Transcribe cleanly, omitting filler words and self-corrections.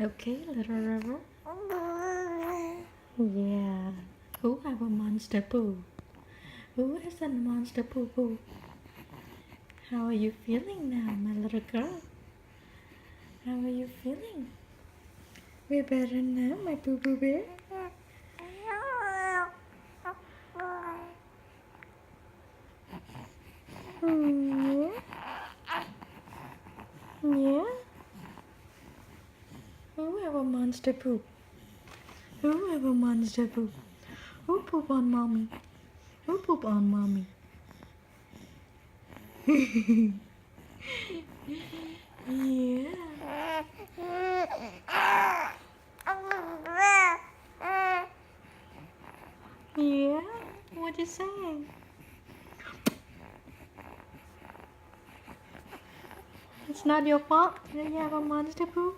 Okay, little river. Yeah. Who have a monster poo? Who has a monster poo poo? How are you feeling now, my little girl? How are you feeling? We're better now, my boo boo bear. Yeah. Yeah. Who have a monster poop? Who have a monster poop? Who poop on mommy? Who poop on mommy? Yeah. Yeah? What you saying? It's not your fault that you have a monster poop?